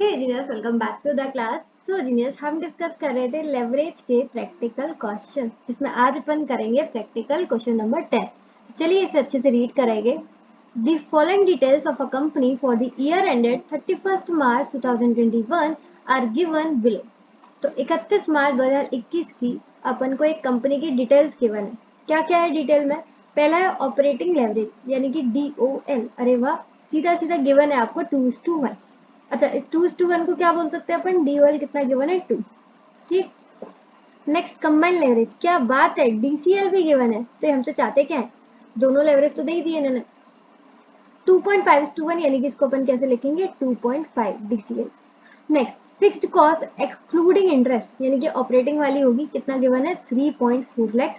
Hey genius, welcome back to the class. So genius, हम discuss कर रहे थे लेवरेज के प्रैक्टिकल क्वेश्चन, जिसमें आज अपन करेंगे प्रैक्टिकल क्वेश्चन नंबर 10। चलिए इसे अच्छे से रीड करेंगे। The following details of a company for the year ended 31 March 2021 are given below. तो 31 मार्च 2021 की अपन को एक कंपनी की डिटेल्स गिवन है। क्या क्या है डिटेल में? पहला है ऑपरेटिंग लेवरेज, यानी कि DOL। अरे वाह, सीधा सीधा गिवन है आपको 2:1। अच्छा, इस 2:1 को क्या बोल सकते हैं अपन? DOL कितना गिवन है? 2। ठीक। नेक्स्ट कंबाइंड लेवरेज, क्या बात है, DCL भी गिवन है। तो हमसे चाहते क्या है? दोनों लेवरेज तो दे ही दिए इन्होंने। 2.5:1, यानी कि इसको अपन कैसे लिखेंगे? 2.5 DCL। Next fixed cost excluding interest, यानी कि ऑपरेटिंग वाली होगी, कितना गिवन है? 3.4 लाख।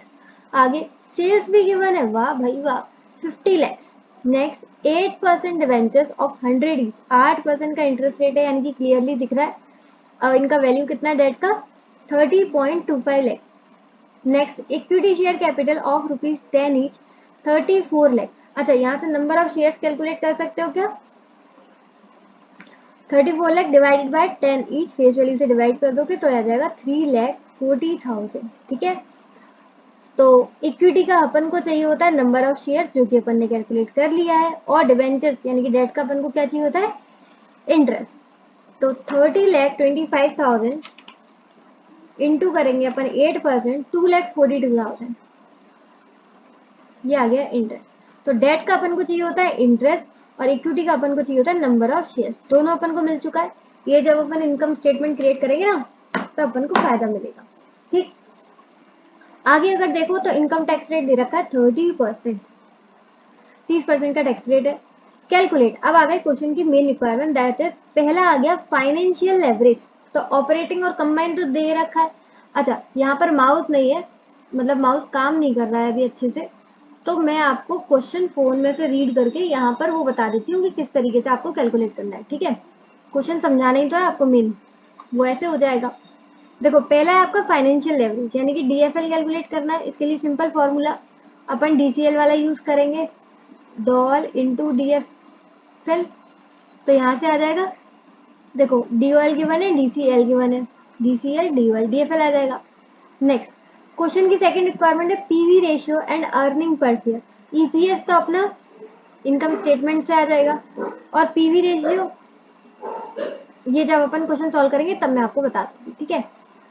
आगे सेल्स भी गिवन है, वाह भाई वाह, 50 lakh. Next 8% debentures of 100 each, 8% का इंटरेस्ट रेट है, यानी कि क्लियरली दिख रहा है। और इनका वैल्यू कितना डेट का? 30.25 lakh. Next equity share capital of ₹10 each, 34 lakh. अच्छा, यहाँ से नंबर ऑफ शेयर्स कैलकुलेट कर सकते हो क्या? 34 lakh divided by 10 each, face value से डिवाइड कर दोगे तो आ जाएगा 3,40,000। ठीक है। तो इक्विटी का अपन को चाहिए होता है नंबर ऑफ शेयर, जो कि अपन ने कैलकुलेट कर लिया है। और डिवेंचर्स यानी कि डेट का अपन को क्या चाहिए होता है? इंटरेस्ट। तो 30,25,000 इंटू करेंगे अपन 8%, 2,42,000। ये आ गया इंटरेस्ट। तो डेट का अपन को चाहिए होता है इंटरेस्ट, और इक्विटी का अपन को चाहिए होता है नंबर ऑफ शेयर। दोनों अपन को मिल चुका है। ये जब अपन इनकम स्टेटमेंट क्रिएट करेंगे ना, तो अपन को फायदा मिलेगा। ठीक। आगे अगर देखो तो इनकम टैक्स रेट दे रखा है 30%, 30% का टैक्स रेट है। कैलकुलेट, अब आ गए क्वेश्चन की मेन रिक्वायरमेंट, दैट इज पहला आ गया फाइनेंशियल लेवरेज। तो ऑपरेटिंग और कंबाइंड तो दे रखा है। अच्छा, यहाँ पर माउस नहीं है, मतलब माउस काम नहीं कर रहा है अभी अच्छे से, तो मैं आपको क्वेश्चन फोन में से रीड करके यहाँ पर वो बता देती हूँ कि किस तरीके से आपको कैलकुलेट करना है। ठीक है, क्वेश्चन समझाना ही तो है आपको मेन, वो ऐसे हो जाएगा। देखो, पहला है आपका फाइनेंशियल लेवरेज, यानी कि DFL कैलकुलेट करना है। इसके लिए सिंपल फॉर्मूला अपन DCL वाला यूज करेंगे, डॉल इंटू DFL। तो यहाँ से आ जाएगा, देखो DOL गिवन है, DCL गिवन है, DCL DOL DFL आ जाएगा। नेक्स्ट क्वेश्चन की सेकंड रिक्वायरमेंट है PV ratio and earning per share. EPS तो अपना इनकम स्टेटमेंट से आ जाएगा, और PV रेशियो ये जब अपन क्वेश्चन सॉल्व करेंगे तब मैं आपको बता दूंगी। ठीक है।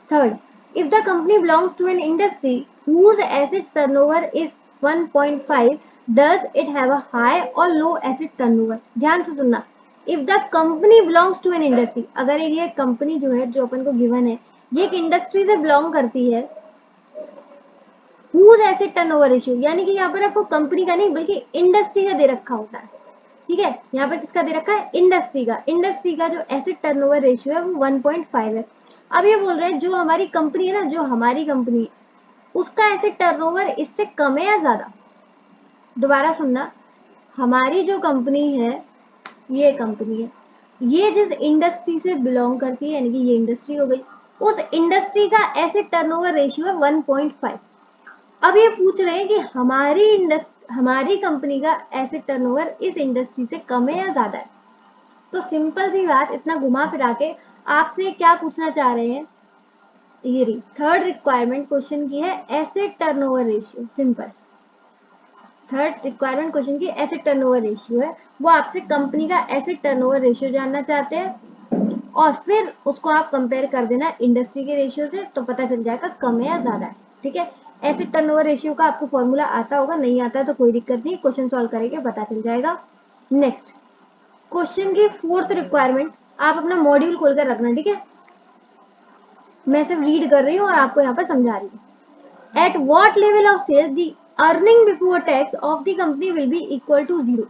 Third, if the company belongs to an industry whose asset turnover is 1.5, does it have a high or low asset turnover? ध्यान से सुनना। if the company belongs to an industry, अगर ये कंपनी जो है, जो अपन को गिवन है, ये एक इंडस्ट्री से बिलोंग करती है, whose asset turnover ratio, यानी कि यहाँ पर आपको कंपनी का नहीं बल्कि इंडस्ट्री का दे रखा होता है। ठीक है, यहाँ पर किसका दे रखा है? इंडस्ट्री का। इंडस्ट्री का जो एसेट टर्नओवर रेशियो है वो 1.5 है। अब ये बोल रहे हैं जो हमारी कंपनी है ना, जो हमारी कंपनी है, उसका एसेट टर्नओवर इससे कम है या ज्यादा? दोबारा सुनना, हमारी जो कंपनी है, ये कंपनी है, ये जिस इंडस्ट्री से बिलोंग करती है, यानी कि ये इंडस्ट्री हो गई, उस इंडस्ट्री का एसेट टर्नओवर रेशियो है 1.5। अब ये पूछ रहे हैं कि हमारी कंपनी का एसेट टर्नओवर इस इंडस्ट्री से कम है या ज्यादा है। तो सिंपल सी बात, इतना घुमा फिरा के आपसे क्या पूछना चाह रहे हैं? ये रही थर्ड रिक्वायरमेंट क्वेश्चन की है, asset turnover ratio. Simple, third requirement question की एसेट टर्नओवर रेशियो है। वो आपसे कंपनी का एसेट टर्नओवर रेशियो जानना चाहते हैं, और फिर उसको आप कंपेयर कर देना इंडस्ट्री के रेशियो से, तो पता चल जाएगा कम है या ज्यादा है। ठीक है, एसेट टर्नओवर रेशियो का आपको फॉर्मूला आता होगा, नहीं आता है तो कोई दिक्कत नहीं, क्वेश्चन सॉल्व करेंगे पता चल जाएगा। नेक्स्ट क्वेश्चन की फोर्थ रिक्वायरमेंट, आप अपना मॉड्यूल खोलकर रखना। ठीक है, मैं सिर्फ रीड कर रही हूँ और आपको यहाँ पर समझा रही हूँ। At what level of sales the earning before tax of the company will be equal to 0।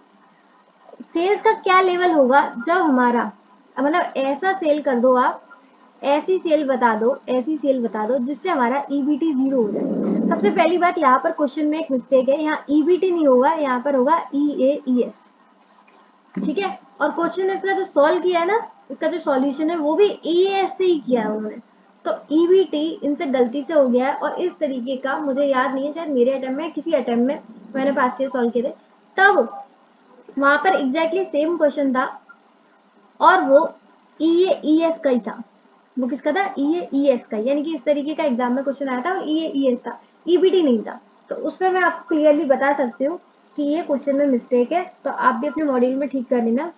Sales का क्या लेवल होगा जब हमारा, मतलब ऐसा सेल कर दो आप, ऐसी सेल बता दो, ऐसी सेल बता दो जिससे हमारा EBT 0 हो जाए। सबसे पहली बात, यहाँ पर क्वेश्चन में एक मिस्टेक है, यहाँ EBT नहीं होगा, यहाँ पर होगा EAES। ठीक है, और क्वेश्चन इसका जो सॉल्व किया है ना, इसका जो सॉल्यूशन है वो भी EAS से ही किया है उन्होंने। तो EBT इनसे गलती से हो गया है, और इस तरीके का मुझे याद नहीं है, शायद मेरे अटेम्प्ट में, किसी अटेम्प्ट में मैंने पास्ट ईयर सॉल्व किए थे, तब वहां पर एग्जैक्टली सेम क्वेश्चन था, और वो EAES का ही था, वो किसका था, EAES का, यानी कि इस तरीके का एग्जाम में क्वेश्चन आया था और EAES था, EBT नहीं था। तो उसमें मैं आपको क्लियरली बता सकती हूँ कि ये क्वेश्चन में मिस्टेक है, तो आप भी अपने मॉड्यूल में ठीक कर लेना।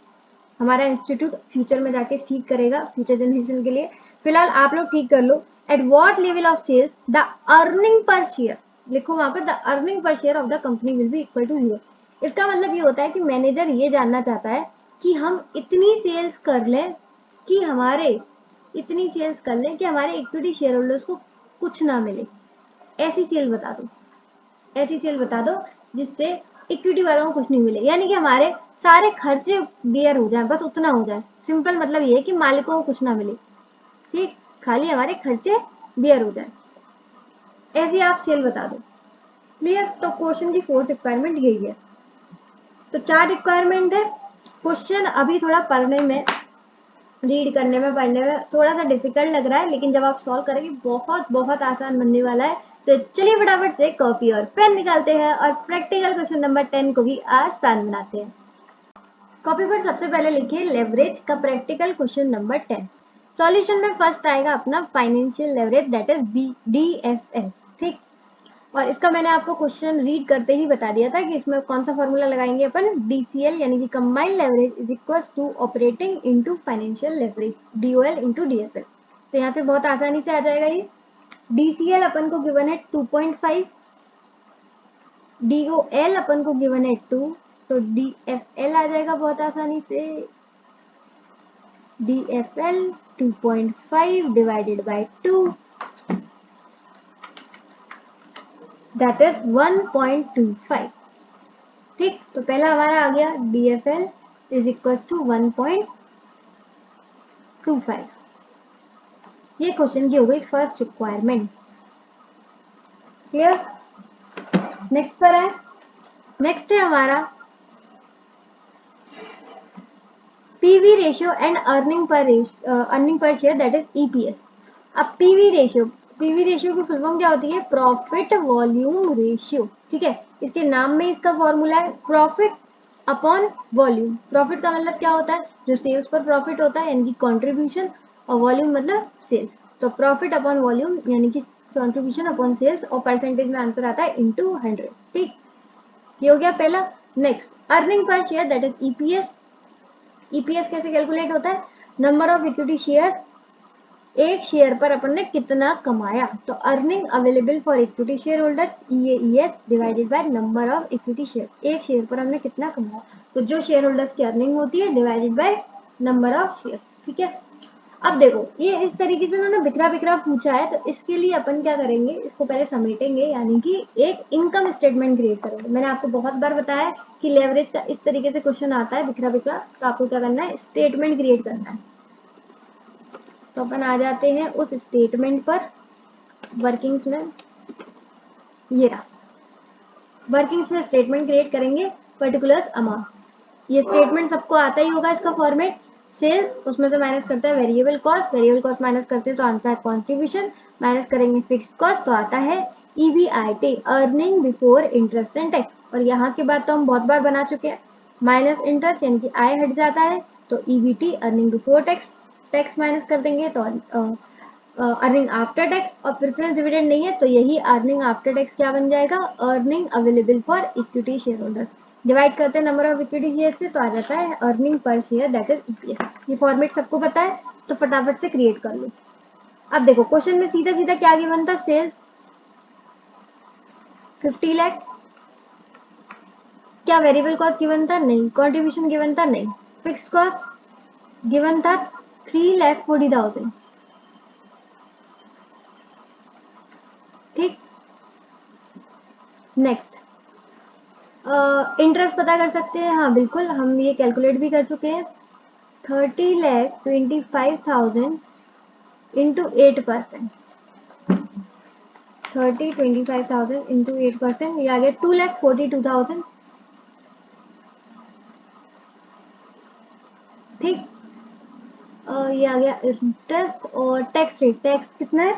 हमारा इंस्टीट्यूट फ्यूचर में जाके ठीक करेगा फ्यूचर जनरेशन के लिए। फिलहाल आप लोग ठीक कर लो। At what level of sales the earning per share, लिखो वहां पर the earning per share of the company will be equal to 0। इसका मतलब ये होता है कि मैनेजर ये जानना चाहता है कि हम इतनी सेल्स कर लें कि हमारे इक्विटी शेयर होल्डर्स को कुछ ना मिले, ऐसी सेल बता दो, ऐसी सेल बता दो जिससे इक्विटी वालों को कुछ नहीं मिले, यानी कि हमारे सारे खर्चे बियर हो जाए, बस उतना हो जाए। सिंपल मतलब ये है कि मालिकों को कुछ ना मिले, ठीक, खाली हमारे खर्चे बियर हो जाए, ऐसी आप सेल बता दो। क्लियर? तो क्वेश्चन की फोर्थ रिक्वायरमेंट यही है। तो 4 रिक्वायरमेंट है। क्वेश्चन अभी थोड़ा पढ़ने में, रीड करने में, पढ़ने में थोड़ा सा डिफिकल्ट लग रहा है, लेकिन जब आप सॉल्व करेंगे बहुत बहुत आसान बनने वाला है। तो चलिए फटाफट से कॉपी और पेन निकालते हैं और प्रैक्टिकल क्वेश्चन नंबर 10 को भी आसान बनाते हैं। कॉपी पर सबसे पहले लिखिए लेवरेज का प्रैक्टिकल क्वेश्चन नंबर 10। सॉल्यूशन में फर्स्ट आएगा अपना financial leverage, that is DFL, ठीक। और इसका मैंने आपको क्वेश्चन रीड करते ही बता दिया था कि इसमें कौन सा फॉर्मूला लगाएंगे अपन, DCL यानी कि combined leverage is equal to operating into financial leverage, DOL into DFL। तो यहाँ पे बहुत आसानी से आ जाएगा ये। DCL अपन को गिवन है 2.5, DOL अपन को गिवन है 2, तो DFL आ जाएगा बहुत आसानी से, DFL 2.5 divided by 2, that is 1.25, ठीक। तो पहला हमारा आ गया DFL इज इक्वल टू 1.25। ये क्वेश्चन की हो गई फर्स्ट रिक्वायरमेंट। क्लियर? नेक्स्ट पर है, नेक्स्ट है हमारा PV ratio and earning per share, that is EPS। अब पीवी रेशियो की फुल फॉर्म क्या होती है, प्रॉफिट वॉल्यूम रेशियो, ठीक है। इसके नाम में इसका फॉर्मूला है प्रॉफिट अपॉन वॉल्यूम। प्रॉफिट का मतलब क्या होता है, जो सेल्स पर प्रॉफिट होता है यानी कि कॉन्ट्रीब्यूशन, और वॉल्यूम मतलब सेल्स। तो प्रॉफिट अपॉन वॉल्यूम यानी कि कॉन्ट्रीब्यूशन अपॉन सेल्स, और परसेंटेज में आंसर आता है इनटू 100, ठीक। ये हो गया पहला। Next earning per share, that is EPS। EPS कैसे कैलकुलेट होता है, नंबर ऑफ इक्विटी शेयर, एक शेयर पर अपन ने कितना कमाया, तो earning available for equity share holder EAES divided by number of equity share, एक शेयर पर हमने कितना कमाया, तो जो शेयर होल्डर्स की अर्निंग होती है divided by number of share, ठीक है। अब देखो ये इस तरीके से उन्होंने बिखरा बिखरा पूछा है, तो इसके लिए अपन क्या करेंगे, इसको पहले समेटेंगे, यानी कि एक इनकम स्टेटमेंट क्रिएट करेंगे। मैंने आपको बहुत बार बताया है कि लेवरेज का इस तरीके से क्वेश्चन आता है बिखरा बिखरा, तो आपको क्या करना है, स्टेटमेंट क्रिएट करना है। तो अपन आ जाते हैं उस स्टेटमेंट पर, वर्किंग्स में, ये रहा वर्किंग्स में स्टेटमेंट क्रिएट करेंगे, पर्टिकुलर अमाउंट। ये स्टेटमेंट सबको आता ही होगा, इसका फॉर्मेट सेल्स, उसमें से माइनस करते हैं वेरिएबल कॉस्ट माइनस करते हैं तो आता है कॉन्ट्रीब्यूशन, माइनस करेंगे फिक्स्ड कॉस्ट तो आता है EBIT, earning before interest and tax. और यहाँ के बाद तो हम बहुत बार बना चुके हैं, माइनस इंटरेस्ट यानी कि आय हट जाता है, तो EBT earning before tax, tax minus कर देंगे तो अर्निंग आफ्टर टैक्स, और प्रेफरेंस डिविडेंड नहीं है तो यही अर्निंग आफ्टर टैक्स क्या बन जाएगा, earning available for equity share holders. Divide करते हैं नंबर ऑफ इक्विटी शेयर से तो आ जाता है earning per share, that is EPS। ये फॉर्मेट सबको पता है, तो फटाफट से क्रिएट कर लो। अब देखो क्वेश्चन में सीधा सीधा क्या गिवन था, सेल्स 50 लाख, क्या वेरिएबल कॉस्ट गिवन था, नहीं। कॉन्ट्रीब्यूशन गिवन था, नहीं। फिक्स्ड कॉस्ट गिवन था 3,40,000, ठीक। नेक्स्ट इंटरेस्ट पता कर सकते हैं, हाँ बिल्कुल, हम ये कैलकुलेट भी कर चुके हैं, 30,25,000 इंटू 8%, 30,25,000 इंटू 8%, ये आ गया 2,42,000, ठीक। ये आ गया इंटरेस्ट, और टैक्स रेट, टैक्स कितना है,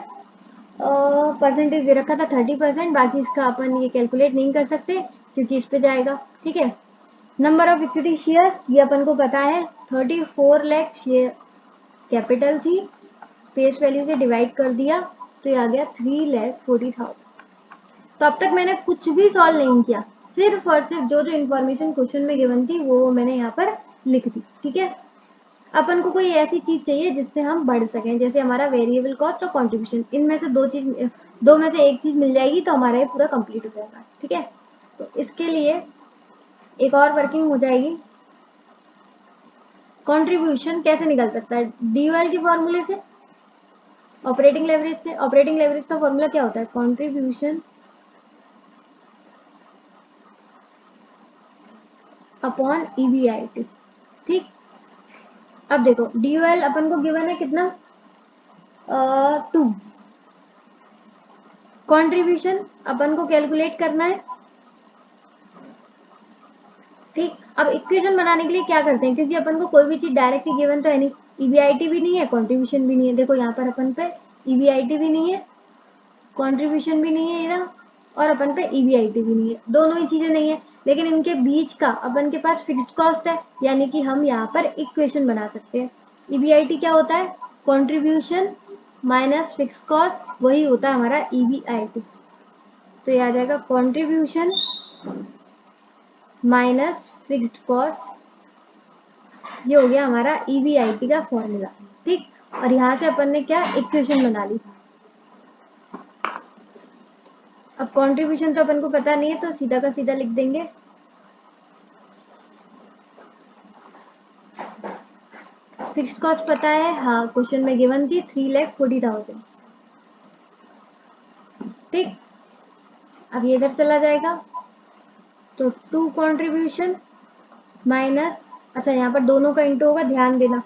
परसेंटेज दे रखा था 30%, बाकी इसका अपन ये कैलकुलेट नहीं कर सकते क्योंकि इस पे जाएगा, ठीक है। नंबर ऑफ इक्विटी शेयर ये अपन को पता है 34 लाख शेयर, कैपिटल थी, फेस वैल्यू से डिवाइड कर दिया तो ये आ गया 3,40,000। तो अब तक मैंने कुछ भी सॉल्व नहीं किया, सिर्फ और सिर्फ जो जो इन्फॉर्मेशन क्वेश्चन में गिवन थी वो मैंने यहाँ पर लिख दी। ठीक है, अपन को कोई ऐसी चीज चाहिए जिससे हम बढ़ सकें, जैसे हमारा वेरिएबल कॉस्ट और कंट्रीब्यूशन, इनमें से दो में से एक चीज मिल जाएगी तो हमारा ये पूरा कंप्लीट हो जाएगा। ठीक है, तो इसके लिए एक और वर्किंग हो जाएगी। कंट्रीब्यूशन कैसे निकल सकता है? DOL के फॉर्मूले से, ऑपरेटिंग लेवरेज से। ऑपरेटिंग लेवरेज का फॉर्मूला क्या होता है? Contribution upon EBIT। ठीक, अब देखो DOL अपन को गिवन है कितना, 2। कंट्रीब्यूशन अपन को कैलकुलेट करना है। ठीक, अब इक्वेशन बनाने के लिए क्या करते हैं, क्योंकि अपन को कोई भी चीज डायरेक्टली गिवन तो है नहीं, EBIT भी नहीं है, कंट्रीब्यूशन भी नहीं है। देखो यहाँ पर अपन पे EBIT भी नहीं है, कंट्रीब्यूशन भी नहीं है इधर, और अपन पे EBIT भी नहीं है, दोनों ही चीजें नहीं है। लेकिन इनके बीच का अपन के पास फिक्स्ड कॉस्ट है, यानी कि हम यहाँ पर इक्वेशन बना सकते हैं। EBIT क्या होता है? कंट्रीब्यूशन माइनस फिक्स्ड कॉस्ट, वही होता है हमारा EBIT। तो ये आ जाएगा कंट्रीब्यूशन माइनस फिक्स्ड कॉस्ट, ये हो गया हमारा EBIT का फॉर्मूला। ठीक, और यहाँ से अपन ने क्या इक्वेशन बना ली। अब कंट्रीब्यूशन तो अपन को पता नहीं है तो सीधा का सीधा लिख देंगे फिक्स्ड कॉस्ट पता है, हाँ क्वेश्चन में गिवन थी 3,40,000। ठीक, अब ये इधर चला जाएगा तो 2 कंट्रीब्यूशन माइनस, अच्छा यहाँ पर दोनों का इंटू होगा, ध्यान देना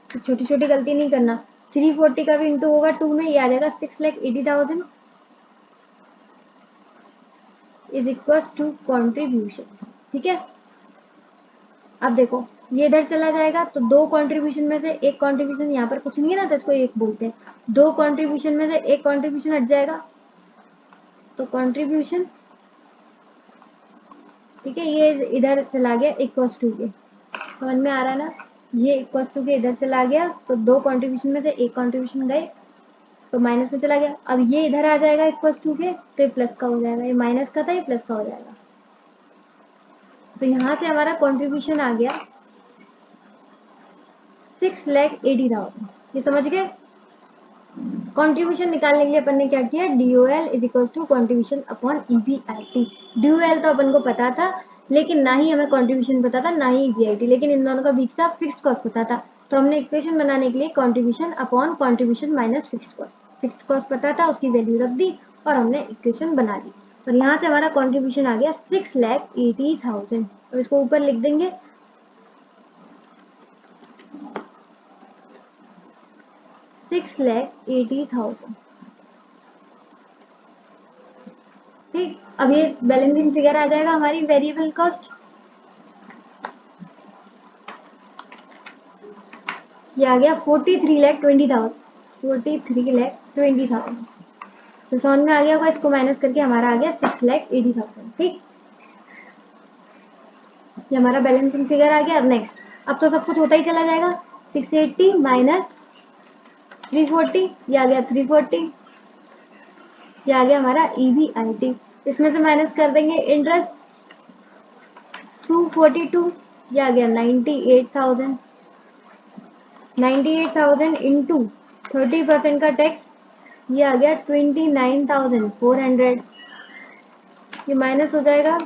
तो छोटी छोटी गलती नहीं करना। 340 का भी इंटू होगा 2 में, ये आ जाएगा 6,80,000 इज इक्वल टू कंट्रीब्यूशन। ठीक है, अब देखो ये इधर चला जाएगा तो 2 कंट्रीब्यूशन में से एक कंट्रीब्यूशन, यहाँ पर कुछ नहीं है ना तो इसको एक बोलते हैं, 2 कंट्रीब्यूशन में से एक कंट्रीब्यूशन हट जाएगा तो कंट्रीब्यूशन। ठीक है, ये इधर चला गया इक्वल्स टू के, समझ में आ रहा है ना, ये इक्वल्स टू के इधर चला गया तो 2 कंट्रीब्यूशन में से एक कंट्रीब्यूशन गए तो माइनस में चला गया। अब ये इधर आ जाएगा इक्वल्स टू के तो ये प्लस का हो जाएगा, ये माइनस का था ये प्लस का हो जाएगा। तो यहाँ से हमारा कंट्रीब्यूशन आ गया 6,80,000। ये समझ गए? कंट्रीब्यूशन निकालने के लिए अपन ने क्या किया, DOL is equal to contribution upon EBIT। DOL तो अपन को पता था, लेकिन ना ही हमें कंट्रीब्यूशन पता था ना ही EBIT, लेकिन इन दोनों का बीच का फिक्स्ड कॉस्ट पता था। तो हमने इक्वेशन बनाने के लिए contribution upon contribution minus fixed cost पता था, उसकी वैल्यू रख दी और हमने इक्वेशन बना दी। और यहाँ से हमारा कंट्रीब्यूशन आ गया 6,80,000। तो इसको ऊपर लिख देंगे 6,80,000। ठीक, अब ये बैलेंसिंग फिगर आ जाएगा हमारी वेरिएबल कॉस्ट, ये आ गया 43,20,000। 43,20,000 तो समझ में आ गया होगा, इसको माइनस करके हमारा आ गया 6,80,000। ठीक, ये हमारा बैलेंसिंग फिगर आ गया। अब नेक्स्ट, अब तो सब कुछ होता ही चला जाएगा, 680 माइनस 340, ये आ गया 340, ये आ गया हमारा EBIT। इसमें से माइनस कर देंगे इंटरेस्ट 242, ये आ गया 98,000। 98,000 इंटू 30% का टैक्स, ये आ गया 29,400। ये माइनस हो जाएगा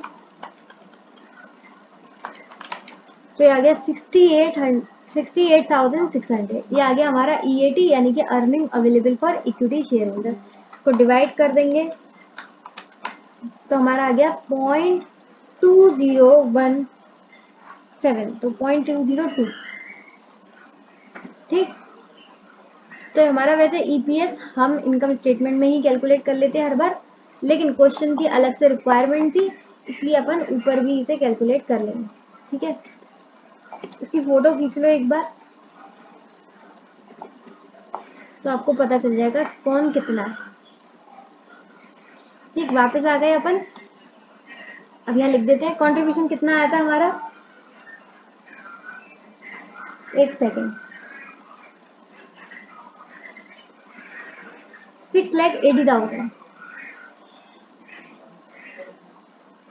तो ये आ गया 68,600। ये आ गया हमारा EAT, यानी कि earning available for equity share holder. को डिवाइड कर देंगे तो हमारा आ गया 0.2017, तो 0.202। ठीक, तो हमारा वैसे EPS हम इनकम स्टेटमेंट में ही कैलकुलेट कर लेते हैं हर बार, लेकिन क्वेश्चन की अलग से रिक्वायरमेंट थी इसलिए अपन ऊपर भी इसे कैलकुलेट कर लेंगे। ठीक है, इसकी फोटो खींच लो एक बार तो आपको पता चल जाएगा कौन कितना है। ठीक, वापस आ गए अपन, अब यहाँ लिख देते हैं कंट्रीब्यूशन कितना आया था हमारा, एक सेकेंड, 6,80,000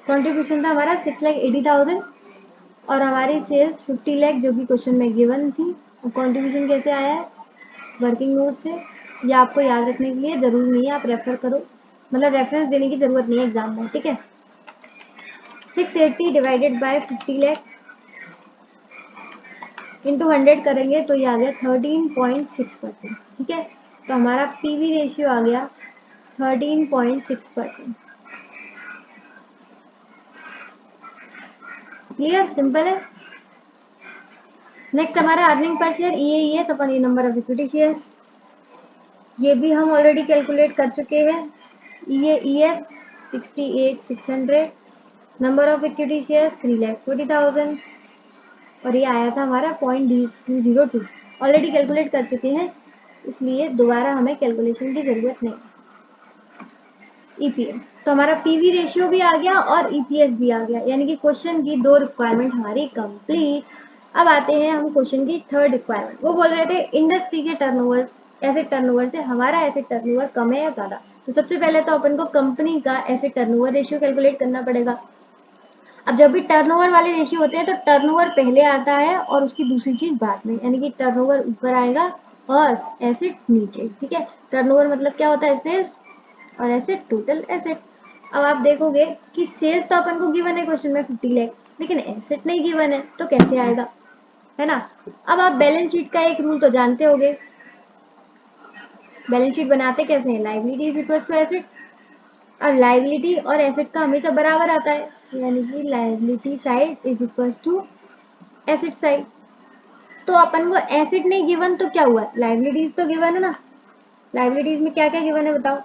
कंट्रीब्यूशन था हमारा 6,80,000 और हमारी सेल्स 50 लाख जो कि क्वेश्चन में गिवन थी। कंट्रीब्यूशन कैसे आया है? वर्किंग नोट से। ये आपको याद रखने के लिए जरूरी नहीं है, आप रेफर करो, मतलब रेफरेंस देने की जरूरत नहीं है एग्जाम में, ठीक है। 680 डिवाइडेड बाय 50 लाख इंटू 100 करेंगे तो ये आ गया 13.6%, ठीक है। तो हमारा पीवी रेशियो आ गया 13.6%। क्लियर, सिंपल है। नेक्स्ट हमारा अर्निंग पर शेयर EAS अपन ये नंबर ऑफ इक्विटी शेयर्स, ये भी हम ऑलरेडी कैलकुलेट कर चुके हैं। EAS 68,600, number of equity shares 3,40,000 और ये आया था हमारा 0.202, ऑलरेडी कैलकुलेट कर चुके हैं, इसलिए दोबारा हमें कैलकुलेशन की जरूरत नहीं। EPS तो हमारा पीवी रेशियो भी आ गया और EPS भी आ गया, यानी कि क्वेश्चन की 2 रिक्वायरमेंट हमारी कंप्लीट। अब आते हैं हम क्वेश्चन की 3rd रिक्वायरमेंट। वो बोल रहे थे इंडस्ट्री के टर्नओवर, एसेट टर्नओवर से हमारा एसेट टर्नओवर कम है या ज्यादा। तो सबसे पहले तो अपन को कंपनी का एसेट टर्नओवर रेशियो कैलकुलेट करना पड़ेगा। अब जब भी टर्नओवर वाले रेशियो होते हैं तो टर्नओवर पहले आता है और उसकी दूसरी चीज बाद में, यानी कि टर्नओवर ऊपर आएगा और एसेट नीचे, ठीक है। टर्नओवर मतलब क्या होता है? सेल्स, और एसेट टोटल एसेट। अब आप देखोगे कि सेल्स तो अपन को गिवन है क्वेश्चन में 50 लाख, लेकिन एसेट नहीं गिवन है, तो कैसे आएगा, है ना। अब आप बैलेंस शीट का एक रूल तो जानते होंगे, बैलेंस शीट बनाते कैसे हैं? Liability is equal to asset. अब लायबिलिटी और एसेट का हमेशा बराबर आता है, यानी कि liability side is equal to asset side. तो अपन को एसेट नहीं गिवन तो क्या हुआ? लायबिलिटीज तो गिवन है ना। लायबिलिटीज में क्या क्या गिवन है बताओ?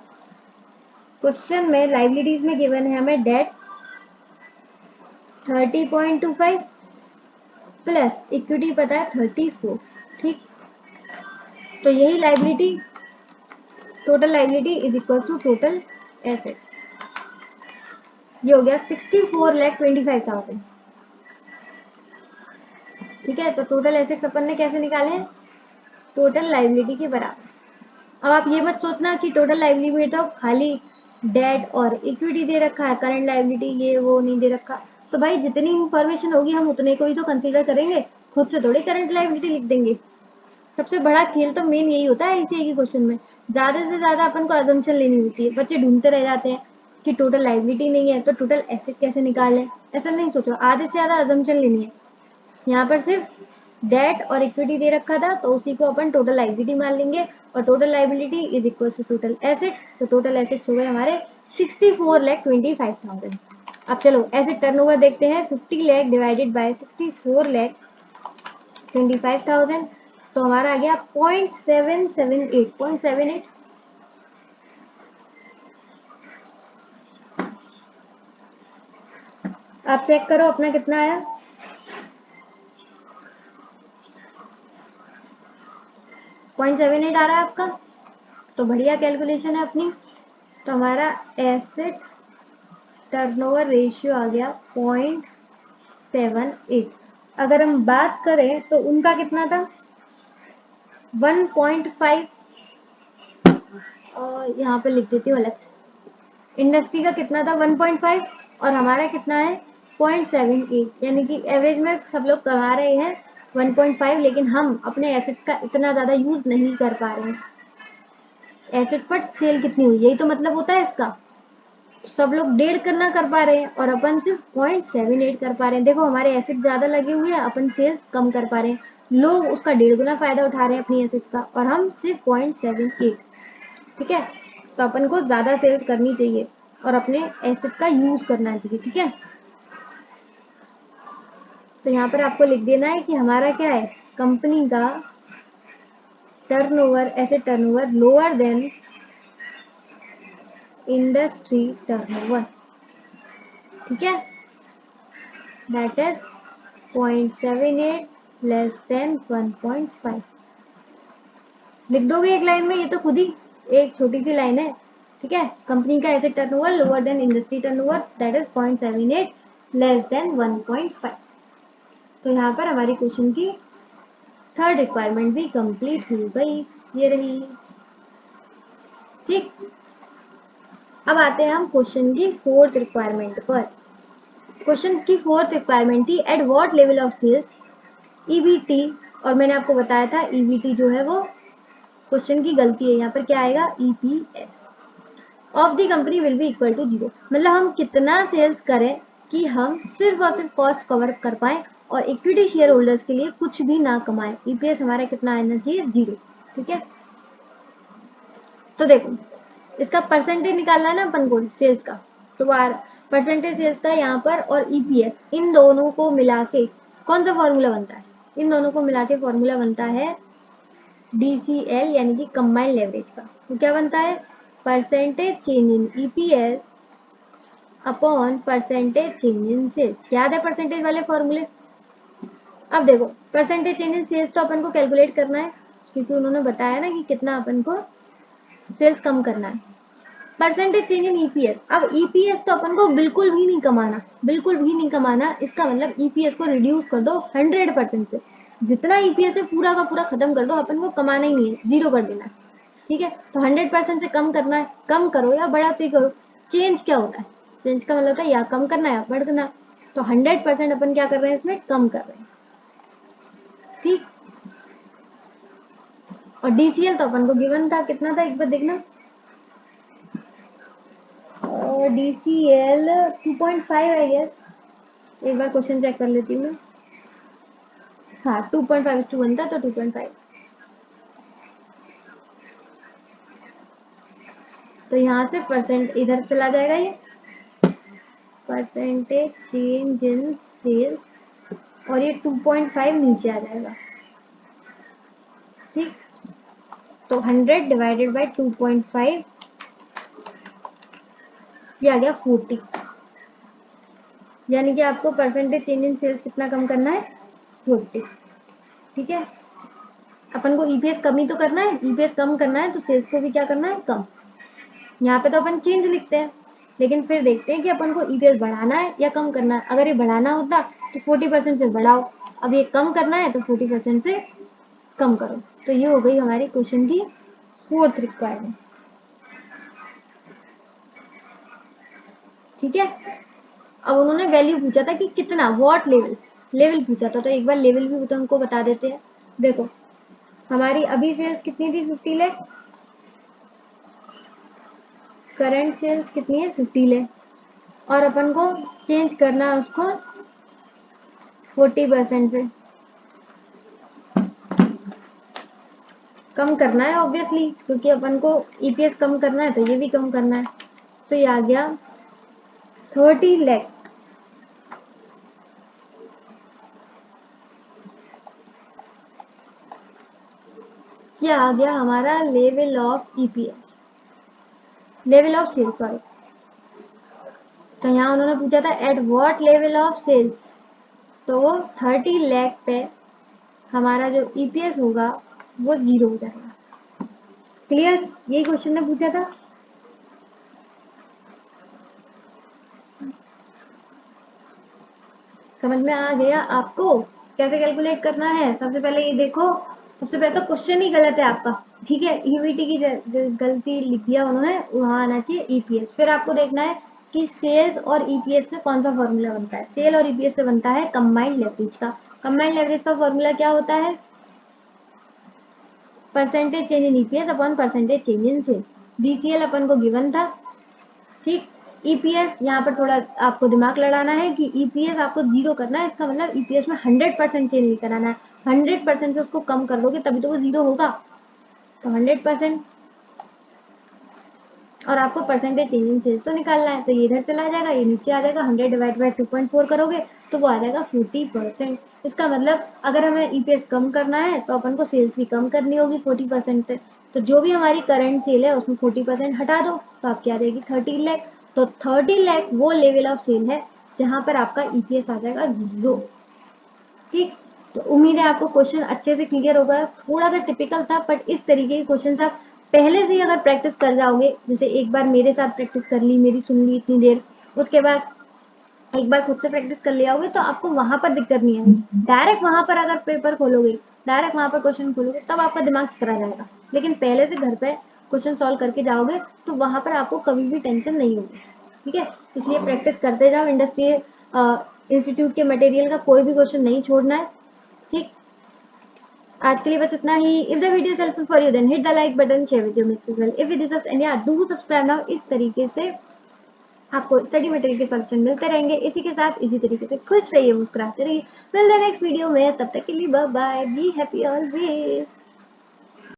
क्वेश्चन में लायबिलिटीज में गिवन है हमें डेट 30.25 प्लस इक्विटी पता है 34, ठीक। तो यही liability, total liability is equal to total asset, ये हो गया 64,25,000, ठीक है। तो टोटल एसेट्स अपन ने कैसे निकाले? टोटल लायबिलिटी के बराबर। अब आप ये मत सोचना कि टोटल लायबिलिटी में तो खाली डेट और इक्विटी दे रखा है, करंट लायबिलिटी ये वो नहीं दे रखा। तो भाई जितनी इंफॉर्मेशन होगी हम उतने को ही तो कंसीडर करेंगे, खुद से थोड़ी करंट लायबिलिटी लिख देंगे। सबसे बड़ा खेल तो मेन यही होता है ICAI के क्वेश्चन में, ज्यादा से ज्यादा अपन को अजम्पशन लेनी होती है। बच्चे ढूंढते रह जाते हैं कि टोटल लायबिलिटी नहीं है तो टोटल एसेट कैसे निकालें, ऐसा नहीं सोचो, आधे से ज्यादा अजम्पशन लेनी है। यहाँ पर सिर्फ डेट और इक्विटी दे रखा था तो उसी को अपन टोटल लायबिलिटी मान लेंगे, और total liability is equal to total asset. तो टोटल एसेट्स हो गए हमारे 64,25,000। अब चलो एसेट टर्नओवर देखते हैं। 50 लाख डिवाइडेड बाय 64,25,000 तो हमारा आ गया 0.778। आप चेक करो अपना कितना आया। 0.78 आ रहा है आपका, तो बढ़िया कैलकुलेशन है अपनी। तो हमारा एसेट टर्नओवर रेशियो आ गया 0.78। अगर हम बात करें तो उनका कितना था? 1.5, और यहाँ पे लिख देती हूँ अलग। इंडस्ट्री का कितना था? 1.5 और हमारा कितना है? 0.78, यानी कि एवरेज में सब लोग कमा रहे हैं 1.5, लेकिन हम अपने एसेट का इतना ज्यादा यूज नहीं कर पा रहे हैं। एसेट पर सेल कितनी हुई, यही तो मतलब होता है इसका। सब लोग 1.5 करना कर पा रहे हैं और अपन सिर्फ 0.78 कर पा रहे हैं। देखो हमारे एसेट ज्यादा लगे हुए हैं, अपन सेल्स कम कर पा रहे हैं। लोग उसका 1.5 गुना फायदा उठा रहे हैं अपनी एसेट का, और हम सिर्फ 0.78, ठीक है। तो अपन को ज्यादा सेल्स करनी चाहिए और अपने एसेट का यूज करना चाहिए, ठीक है। तो यहाँ पर आपको लिख देना है कि हमारा क्या है? कंपनी का turnover, asset turnover lower than industry turnover, ठीक है। That is 0.78 less than 1.5। लिख दोगे एक लाइन में? ये तो खुद ही एक छोटी सी लाइन है, ठीक है। कंपनी का asset turnover lower than industry turnover that is 0.78 less than 1.5। तो यहाँ पर हमारी क्वेश्चन की 3rd रिक्वायरमेंट भी कंप्लीट हो गई, ये रही। ठीक, अब आते हैं हम क्वेश्चन की फोर्थ रिक्वायरमेंट पर। क्वेश्चन की फोर्थ रिक्वायरमेंट थी at what level of sales EBT, और मैंने आपको बताया था ईबीटी जो है वो क्वेश्चन की गलती है, यहाँ पर क्या आएगा EPS of the company will be equal to 0। मतलब हम कितना सेल्स करें कि हम सिर्फ और सिर्फ कॉस्ट कवर कर पाए और इक्विटी शेयर होल्डर्स के लिए कुछ भी ना कमाए। ईपीएस हमारा कितना आना चाहिए 0। ठीक है, तो देखो इसका परसेंटेज निकालना है ना अपन को सेल्स का, तो परसेंटेज सेल्स का यहाँ पर और ईपीएस इन दोनों को मिला के कौन सा फॉर्मूला बनता है, इन दोनों को मिला के फॉर्मूला बनता है डीसीएल यानी कि कंबाइंड लेवरेज का। तो क्या बनता है percentage change in EPS upon percentage change in sales. याद है परसेंटेज वाले फॉर्मूले। अब देखो परसेंटेज चेंज इन सेल्स तो अपन को कैलकुलेट करना है क्योंकि उन्होंने बताया ना कि कितना अपन को सेल्स कम करना है। परसेंटेज चेंज इन ईपीएस, अब ईपीएस तो अपन को बिल्कुल भी नहीं कमाना, बिल्कुल भी नहीं कमाना। इसका मतलब ईपीएस को रिड्यूस कर दो 100% से, जितना ईपीएस है पूरा का पूरा खत्म कर दो, अपन को कमाना ही नहीं है, 0 कर देना है। ठीक है, तो 100% से कम करना है, कम करो या बढ़ाते करो। चेंज क्या होता है, चेंज का मतलब होता है या कम करना है या बढ़ देना। तो 100% अपन क्या कर रहे हैं इसमें कम कर रहे हैं। ठीक, और डीसीएल तो अपन को गिवन था, कितना था एक बार देखना, डीसीएल 2.5 आई गेस, एक बार क्वेश्चन चेक कर लेती हूँ मैं। हाँ 2.5:1 था तो 2.5, तो यहाँ से परसेंट इधर चला जाएगा, ये परसेंटेज चेंज इन सेल्स और ये 2.5 नीचे आ जाएगा। ठीक, तो 100 डिवाइडेड बाय 2.5 ये आ गया 40, यानी कि आपको परसेंटेज चेंज इन सेल्स कितना कम करना है 40। ठीक है, अपन को ईपीएस कम ही तो करना है, ईपीएस कम करना है तो सेल्स को भी क्या करना है कम। यहाँ पे तो अपन चेंज लिखते हैं, लेकिन फिर देखते हैं कि अपन को ईपीएस बढ़ाना है या कम करना है। अगर ये बढ़ाना होता तो 40% से बढ़ाओ, अब ये कम करना है तो 40% से कम करो। तो ये हो गई हमारी क्वेश्चन की फोर्थ रिक्वायरमेंट। ठीक है, अब उन्होंने वैल्यू पूछा था कि कितना, व्हाट लेवल, लेवल पूछा था, तो एक बार लेवल भी तो हमको बता देते हैं। देखो हमारी अभी सेल्स कितनी थी 50 लाख, करंट सेल्स कितनी है 50 लाख, और अपन को चेंज करना है उसको 40% से कम करना है ऑब्वियसली, क्योंकि अपन को ईपीएस कम करना है तो ये भी कम करना है। तो ये आ गया 30 लाख। ये आ गया हमारा level of EPS, level of sales sorry. तो यहाँ उन्होंने पूछा था at what level of sales, तो 30 लाख पे हमारा जो ईपीएस होगा वो 0 हो जाएगा। क्लियर, यही क्वेश्चन ने पूछा था। समझ में आ गया आपको कैसे कैलकुलेट करना है। सबसे पहले ये देखो, सबसे पहले तो क्वेश्चन ही गलत है आपका। ठीक है, ईवीटी की गलती लिख दिया उन्होंने, वहां आना चाहिए ईपीएस। फिर आपको देखना है कि सेल्स और ईपीएस से कौन सा फॉर्मूला बनता है। सेल और ईपीएस से बनता है कंबाइंड लेवरेज का। कंबाइंड लेवरेज का फॉर्मूला क्या होता है, percentage change in EPS upon percentage change in sales. DCL अपन को गिवन था। ठीक, ईपीएस यहाँ पर थोड़ा आपको दिमाग लड़ाना है कि ईपीएस आपको 0 करना है, इसका मतलब ईपीएस में 100% चेंज नहीं कराना है। 100% से उसको कम कर दोगे तभी तो वो 0 होगा। तो 100% और आपको परसेंटेज चेंज इन सेल्स तो निकालना है, तो ये इधर चला जाएगा, ये नीचे आ जाएगा। 100 डिवाइड बाय 2.4 करोगे तो वो आ जाएगा 40%। इसका मतलब अगर हमें ईपीएस कम करना है तो अपन को सेल्स भी कम करनी होगी 40% से। तो जो भी हमारी करंट सेल है उसमें 40% हटा दो तो आपकी आ जाएगी 30 लाख। तो 30 लाख वो लेवल ऑफ सेल है जहां पर आपका ईपीएस आ जाएगा 0। ठीक, तो उम्मीद है आपको क्वेश्चन अच्छे से क्लियर होगा। थोड़ा सा टिपिकल था बट इस तरीके के क्वेश्चन आप पहले से ही अगर प्रैक्टिस कर जाओगे, जैसे एक बार मेरे साथ प्रैक्टिस कर ली, मेरी सुन ली इतनी देर, उसके बाद एक बार खुद से प्रैक्टिस कर लिया होगे तो आपको वहां पर दिक्कत नहीं आएगी। डायरेक्ट वहां पर अगर पेपर खोलोगे, डायरेक्ट वहां पर क्वेश्चन खोलोगे तब आपका दिमाग चकरा जाएगा। लेकिन पहले से घर पे क्वेश्चन सॉल्व करके जाओगे तो वहां पर आपको कभी भी टेंशन नहीं होगी, ठीक है। इसलिए प्रैक्टिस करते जाओ, इंडस्ट्रियल इंस्टीट्यूट के मटेरियल का कोई भी क्वेश्चन नहीं छोड़ना है, ठीक। आज के लिए बस इतना ही। If the video is helpful for you then hit the like button, share with your mates as well. If it is of any do subscribe now. इस तरीके से आपको स्टडी मटेरियल के सॉल्यूशन मिलते रहेंगे। इसी के साथ इसी तरीके से खुश रहिए, मुस्कुराते रहिए। मिलते हैं नेक्स्ट वीडियो में, तब तक के लिए bye bye, be happy always.